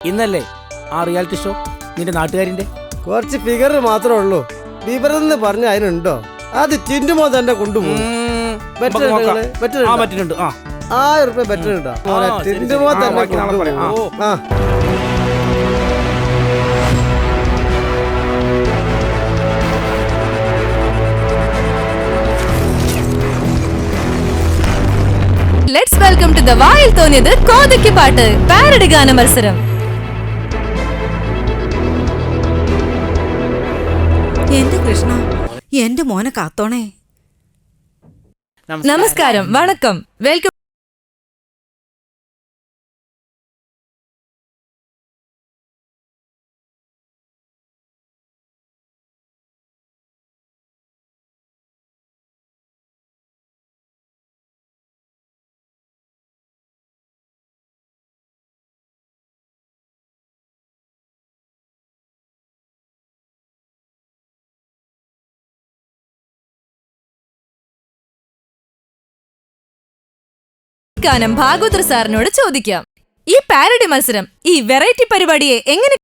ഇന്നല്ലേ ആ reality show നിന്റെ നാട്ടുകാരിന്റെ? കുറച്ച് ഫിഗർ മാത്രമേ ഉള്ളൂ. വിവരം പറഞ്ഞ അതിനുണ്ടോ? അത് ടിന്റുമോ തന്നെ കൊണ്ടുപോകും. ബെറ്റർ ഉണ്ട്. 1000 രൂപ ബെറ്റർ ഉണ്ടോ? ടിന്റുമോ തന്നെ കൊണ്ടുപോകും. ലെറ്റ്സ് വെൽക്കം ടു ദ വായിൽ തോന്നിയത് കോതയ്ക്ക് പാട്ട് പാരഡി ഗാന മത്സരം. എന്റെ കൃഷ്ണ, എന്റെ മോനെ കാത്തോണേ. നമസ്കാരം, വണക്കം, വെൽക്കം. ഗാനം ഭാഗവതർ സാറിനോട് ചോദിക്കാം. ഈ പാരഡി മത്സരം, ഈ വെറൈറ്റി പരിപാടിയെ എങ്ങനെ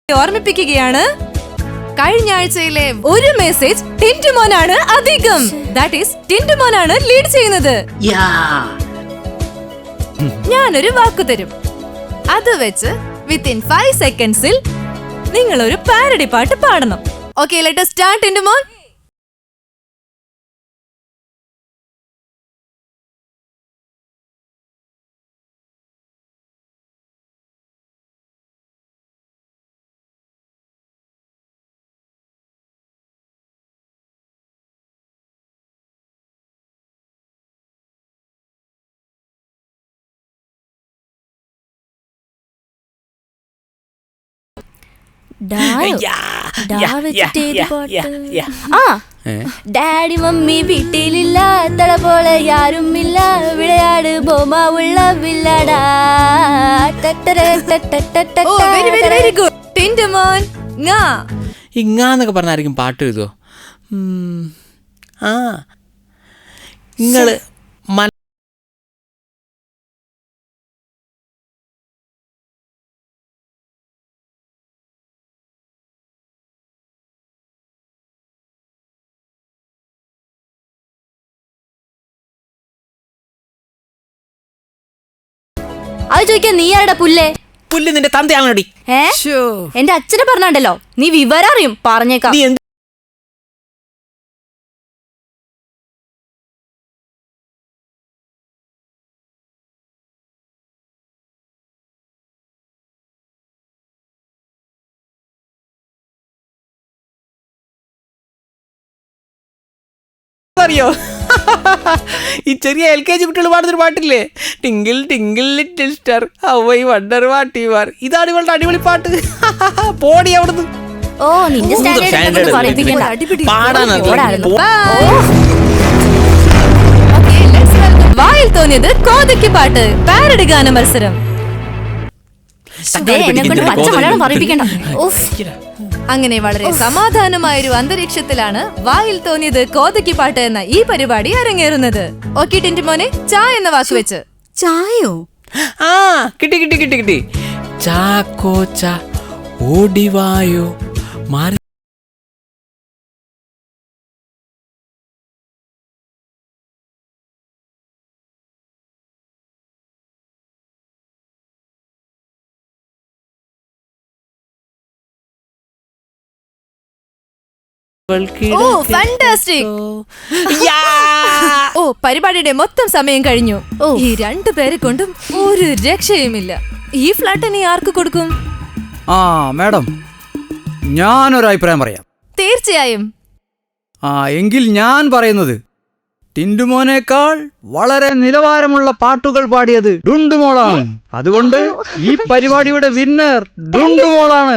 ഓർമ്മിപ്പിക്കുകയാണ്. കഴിഞ്ഞ ആഴ്ചയിലെ ഒരു മെസ്സേജ് ടിന്റുമോനാണ് അധികം. ദാറ്റ് ഈസ് ടിന്റുമോനാണ് ലീഡ് ചെയ്യുന്നത്. ഞാനൊരു വാക്കു തരും. അത് വെച്ച് വിത്തിൻ 5 സെക്കൻഡ്സിൽ നിങ്ങൾ ഒരു പാരഡി പാട്ട് പാടണം. Okay, let us start Tintumon. Daddy mummy വീട്ടിലില്ല, തള പോലെ യാരുമില്ല, വിളയാട് ബോമ ഉള്ള വില്ലടാ. Very good Tintumon. ഇങ്ങാന്നൊക്കെ പറഞ്ഞായിരിക്കും പാട്ട് എഴുതുമോ? നിങ്ങള് അത് ചോദിക്കാൻ നീ ആരുടെ പുല്ലേ? പുല്ല് നിന്റെ തന്തയാണോടി? എന്റെ അച്ഛനെ പറഞ്ഞാണ്ടല്ലോ, നീ വിവരം അറിയും. പറഞ്ഞേക്കാം. അറിയോ ഈ ചെറിയ LKG കുട്ടികൾ പാടുന്നൊരു പാട്ടില്ലേ, twinkle twinkle little star how I wonder what you are. ഇതാണ് ഇവളുടെ അടിപൊളി പാട്ട്. പോടി അവിടുന്ന്. ഓ, നിന്റെ സ്റ്റാൻഡേർഡ് വായിൽ തോന്നിയത് കോതയ്ക്ക് പാട്ട് പാരഡി ഗാന മത്സരം. എന്നെ കൊണ്ട് പച്ച മലയാളം പറയിപ്പിക്കണ്ട. അങ്ങനെ വളരെ സമാധാനമായൊരു അന്തരീക്ഷത്തിലാണ് വായിൽ തോന്നിയത് കോതയ്ക്ക് പാട്ട് എന്ന ഈ പരിപാടി അരങ്ങേറുന്നത്. ഓക്കെ ടിന്റുമോനെ, ചായ എന്ന വാക്ക് വെച്ച്. ചായോ? കിട്ടി. ചാക്കോ ചാ ഓടിവായോ മാറി. ഓ, ഫാന്റാസ്റ്റിക്. ഓ, പരിപാടിയുടെ മൊത്തം സമയം കഴിഞ്ഞു. ഈ 2 പേരെ കൊണ്ടും ഒരു രക്ഷയുമില്ല. ഈ ഫ്ലാറ്റ് നീ ആർക്ക് കൊടുക്കും? മാഡം, ഞാനൊരു അഭിപ്രായം പറയാം. തീർച്ചയായും. എങ്കിൽ ഞാൻ പറയുന്നത്, ടിന്റുമോനേക്കാൾ വളരെ നിലവാരമുള്ള പാട്ടുകൾ പാടിയത് ഡുണ്ടുമോളാണ്. അതുകൊണ്ട് ഈ പരിപാടിയുടെ വിന്നർ ഡുണ്ടുമോളാണ്.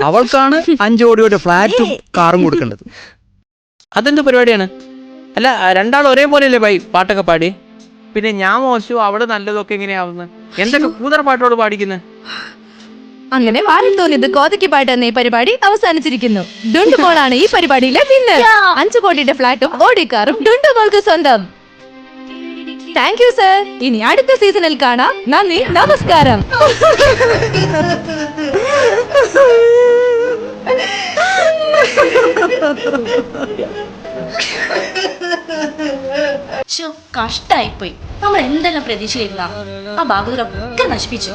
അവൾക്കാണ് 5 കോടിയുടെ ഫ്ലാറ്റും കാറും കൊടുക്കേണ്ടത്. അതെന്ത് പരിപാടിയാണ്? അല്ല, രണ്ടാളും ഒരേപോലെയല്ലേ പാട്ടൊക്കെ പാടി? പിന്നെ ഞാൻ മോശവും അവള് നല്ലതൊക്കെ എങ്ങനെയാവുന്നത്? എന്തൊക്കെ കൂതറ പാട്ടോട് പാടിക്കുന്നത്? അങ്ങനെ വായിൽ തോന്നിയത് കോതയ്ക്ക് പാട്ട് എന്ന ഈ പരിപാടി അവസാനിച്ചിരിക്കുന്നു. ഡുണ്ടുമോളാണ് ഈ പരിപാടിയിലെ വിന്നർ. 5 കോടിയുടെ ഫ്ലാറ്റും ഓടിക്കാറും ഡുണ്ടുമോൾക്ക് സ്വന്തം. Thank you sir. ഇനി അടുത്ത സീസണിൽ കാണാം. നന്ദി, നമസ്കാരം. കഷ്ടായിപ്പോയി. നമ്മൾ എന്തെല്ലാം പ്രതീക്ഷയില്ല. ആ ഭാഗവതരൊക്കെ നശിപ്പിച്ചു.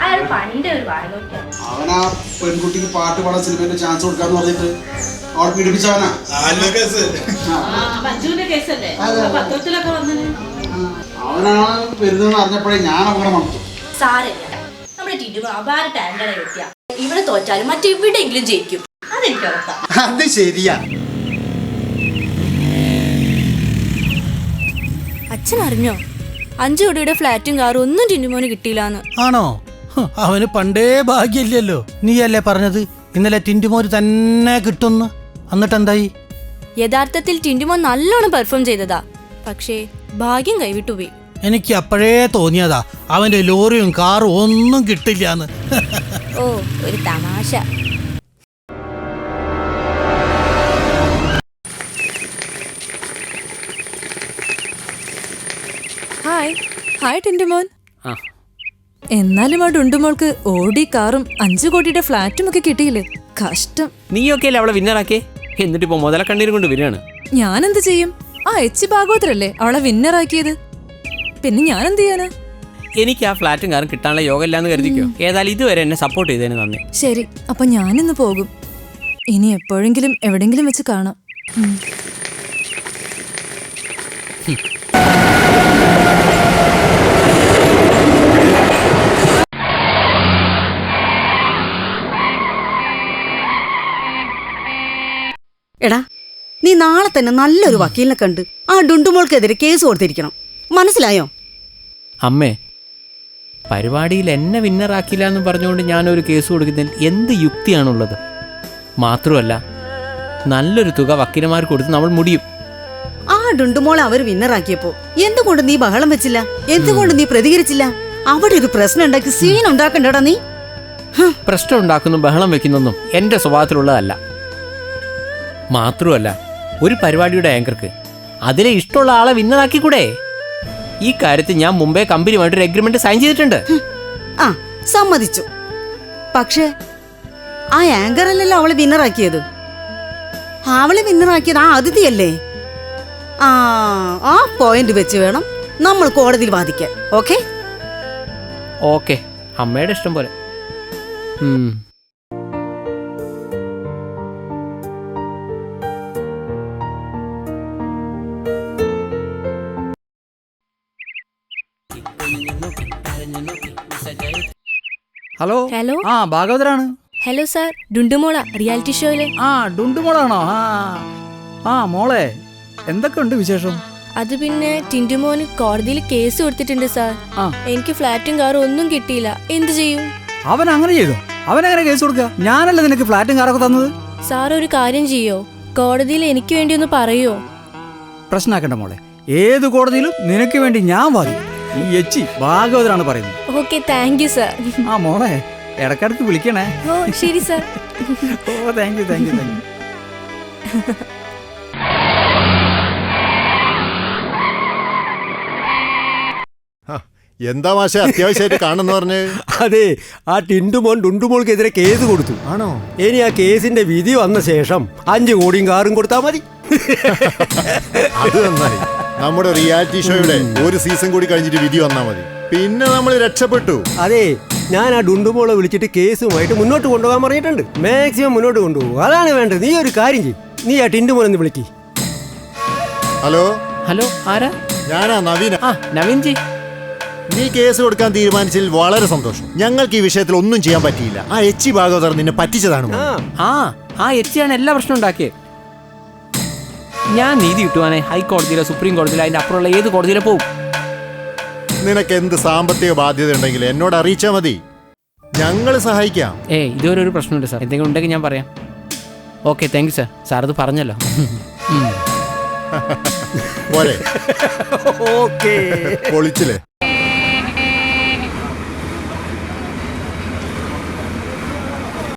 അയാൾ പണ്ടേ ഒരു വാഴനോക്കിയാണ്. അവനാ പെൺകുട്ടിക്ക് പാട്ട് പാടാൻ സിനിമയിൽ ചാൻസ് കൊടുക്കാന്ന് പറഞ്ഞിട്ട് അവൾ പീഡിപ്പിച്ചവനാ. അവനാണ് വരുന്നതെന്ന് അറിഞ്ഞപ്പോഴേ ഞാൻ അവിടെ മണത്തു. സാരമില്ല, നമ്മുടെ ടീം അപാര ടാലന്റായ വ്യക്തിയാ. ഇവിടെ തോറ്റാലും മറ്റെവിടെയെങ്കിലും ജയിക്കും, അതെനിക്ക് ഉറപ്പാണ്. അത് ശരിയാ. അച്ഛൻ അറിഞ്ഞോ 5 കോടിയുടെ ഫ്ലാറ്റും കാറും ഒന്നും ടിന്റുമോന് കിട്ടിയില്ലാന്ന്? ആണോ? അവന് പണ്ടേ ഭാഗ്യമില്ലല്ലോ. നീയല്ലേ പറഞ്ഞത് ഇന്നലെ ടിന്റുമോര് തന്നെ കിട്ടുന്നു. എന്നിട്ട് എന്തായി? യഥാർത്ഥത്തിൽ ടിന്റുമോൻ നല്ലോണം പെർഫോം ചെയ്തതാ, പക്ഷേ ഭാഗ്യം കൈവിട്ടുപോയി. എനിക്ക് അപ്പോഴേ തോന്നിയതാ അവന്റെ ലോറിയും കാറും ഒന്നും കിട്ടില്ലാന്ന്. ഓ, ഒരു തമാശ. Hi hi Tintumon. ആ. എന്നാലും ആ ഡുണ്ടുമോൾക്ക് ഓടി കാറും 5 കോടിയുടെ ഫ്ലാറ്റും ഒക്കെ കിട്ടിയില്ലേ? കഷ്ടം. നീയൊക്കെ അല്ലേ അവളെ വിന്നറാക്കേ? എന്നിട്ടിപ്പോ മുതലക്കണ്ണീരും കൊണ്ട് വരികയാണ്. ഞാനെന്ത് ചെയ്യും? ആ എച്ച് ഭാഗവതരല്ലേ അവളെ വിന്നറാക്കിയത്. പിന്നെ ഞാൻ എന്ത് ചെയ്യാനാ? എനിക്ക് ആ ഫ്ലാറ്റും കാറും കിട്ടാനുള്ള യോഗം ഇല്ലാന്ന് കരുതിക്കോ. ഏതായാലും ഇതുവരെ എന്നെ സപ്പോർട്ട് ചെയ്തതിന് നന്ദി. ശരി, അപ്പൊ ഞാനിന്ന് പോകും. ഇനി എപ്പോഴെങ്കിലും എവിടെങ്കിലും വെച്ച് കാണാം. എടാ, നീ നാളെ തന്നെ നല്ലൊരു വക്കീലിനെ കണ്ട് ആ ഡുണ്ടുമോൾക്കെതിരെ കേസ് കൊടുത്തിരിക്കണം. മനസ്സിലായോ? അമ്മേ, പരിപാടിയിൽ എന്നെ വിന്നറാക്കില്ല എന്ന് പറഞ്ഞുകൊണ്ട് ഞാനൊരു കേസ് കൊടുക്കുന്നതിൽ എന്ത് യുക്തിയാണുള്ളത്? മാത്രമല്ല, നല്ലൊരു തുക വക്കീലന്മാർ കൊടുത്ത് നമ്മൾ മുടിയും. ആ ഡുണ്ടുമോളെ അവർ വിന്നറാക്കിയപ്പോ എന്തുകൊണ്ട് നീ ബഹളം വെച്ചില്ല? എന്തുകൊണ്ട് നീ പ്രതികരിച്ചില്ല? അവിടെ ഒരു പ്രശ്നം ഉണ്ടാക്കി സീൻ ഉണ്ടാക്കണ്ടടാ നീ. പ്രശ്നം ഉണ്ടാക്കുന്നു ബഹളം വെക്കുന്നൊന്നും എൻ്റെ സ്വഭാവത്തിലുള്ളതല്ല. മാത്രമല്ല, ഒരു പരിപാടിയുടെ ആങ്കർക്ക് അതിലെ ഇഷ്ടമുള്ള ആളെ വിന്നറാക്കിക്കൂടെ? ഈ കാര്യത്തിൽ ഞാൻ മുമ്പേ കമ്പനിയുമായിട്ടൊരു എഗ്രിമെന്റ് സൈൻ ചെയ്തിട്ടുണ്ട്. ആ, സമ്മതിച്ചു. പക്ഷേ ആ ആങ്കർ അല്ലല്ലോ അവളെ വിന്നറാക്കിയത്. അവളെ വിന്നറാക്കിയത് ആ അതിഥിയല്ലേ. ആ പോയിന്റ് വെച്ച് വേണം നമ്മൾ കോടതിയിൽ വാദിക്കാൻ. ഓക്കെ? ഓക്കെ, അമ്മയുടെ ഇഷ്ടം പോലെ. ഹലോ. ഹലോ. ആ, ഭാഗവതരാണ്. ഹലോ സാർ, ഡുണ്ടുമോള റിയാലിറ്റി ഷോയിലെ. ആ, ഡുണ്ടുമോളാണോ? ആ മോളെ, എന്തൊക്കെയുണ്ട് വിശേഷം? അത് പിന്നെ ടിന്റുമോന് കോടതിയിൽ കേസ് കൊടുത്തിട്ടുണ്ട് സാർ. ആ. എനിക്ക് ഫ്ലാറ്റും കാറും ഒന്നും കിട്ടിയില്ല. എന്ത് ചെയ്യും? അവൻ അങ്ങനെ ചെയ്തോ? അവനെങ്ങനെ കേസ് കൊടുക്കുക? ഞാനല്ലേ നിനക്ക് ഫ്ലാറ്റും കാറൊക്കെ തന്നത്. സാർ ഒരു കാര്യം ചെയ്യോ? കോടതിയിൽ എനിക്ക് വേണ്ടി ഒന്ന് പറയോ? പ്രശ്നമാക്കണ്ട മോളെ, ഏത് കോടതിയിലും നിനക്ക് വേണ്ടി ഞാൻ വാദിക്കും. ഈ എച്ചി ഭാഗവതരാണ് പറയുന്നത്. Okay, thank you sir. ആ മോളെ, ഇടക്കിടക്ക് വിളിക്കണേ. ഓ ശരി സാർ. Oh, thank you. എന്താ മാഷെ അത്യാവശ്യമായിട്ട് കാണുന്നു പറഞ്ഞ്? അതെ, ആ ടിന്റുമോൻ ഡുണ്ടുമോൾക്കെതിരെ കേസ് കൊടുത്തു. ആണോ? ഇനി ആ കേസിന്റെ വിധി വന്ന ശേഷം 5 കോടിയും കാറും കൊടുത്താൽ മതി. അത് നന്നായി. നമ്മുടെ റിയാലിറ്റി ഷോയുടെ ഒരു സീസൺ കൂടി കഴിഞ്ഞിട്ട് വിധി വന്നാൽ മതി. പിന്നെ നമ്മൾ രക്ഷപ്പെട്ടു. അതെ, ഞാൻ ആ ഡുണ്ടുമോളെ വിളിച്ചിട്ട് കേസുമായിട്ട് മുന്നോട്ട് കൊണ്ടുപോകാൻ പറഞ്ഞിട്ടുണ്ട്. മാക്സിമം മുന്നോട്ട് കൊണ്ടുപോകും, അതാണ് വേണ്ടത്. നീ ഒരു കാര്യം ചെയ്യും, നീ ആ ടിന്റുമോനെ വിളിക്ക്. ഹലോ. ഹലോ, ആരാ? ഞാനാ നവീന. ആ, നവീൻ ജി. നീ കേസ് കൊടുക്കാൻ തീരുമാനിച്ചതിൽ വളരെ സന്തോഷം. ഞങ്ങൾക്ക് ഈ വിഷയത്തിൽ ഒന്നും ചെയ്യാൻ പറ്റിയില്ല. ആ എച്ചി ഭാഗവതർ നിന്നെ പറ്റിച്ചതാണ്. ആ എച്ചിയാണ് എല്ലാ പ്രശ്നം ഉണ്ടാക്കിയത്. ഞാൻ നീതി കിട്ടുവാനെ ഹൈക്കോടതിയിലോ സുപ്രീം കോടതിയിലോ അതിന്റെ അപ്പുറമുള്ള ഏത് കോടതിയിലോ പോകും. നിനക്ക് എന്ത് സാമ്പത്തിക ബാധ്യത ഉണ്ടെങ്കിൽ എന്നോട് അറിയിച്ചാൽ മതി, ഞങ്ങൾ സഹായിക്കാം. ഇതുവരെ ഒരു പ്രശ്നമുണ്ട് സാർ. എന്തെങ്കിലും ഉണ്ടെങ്കിൽ ഞാൻ പറയാം. Okay thank you sir. Sir അത് പറഞ്ഞല്ലോ. പോരെ ഓക്കേ പൊളിച്ചില്ലേ?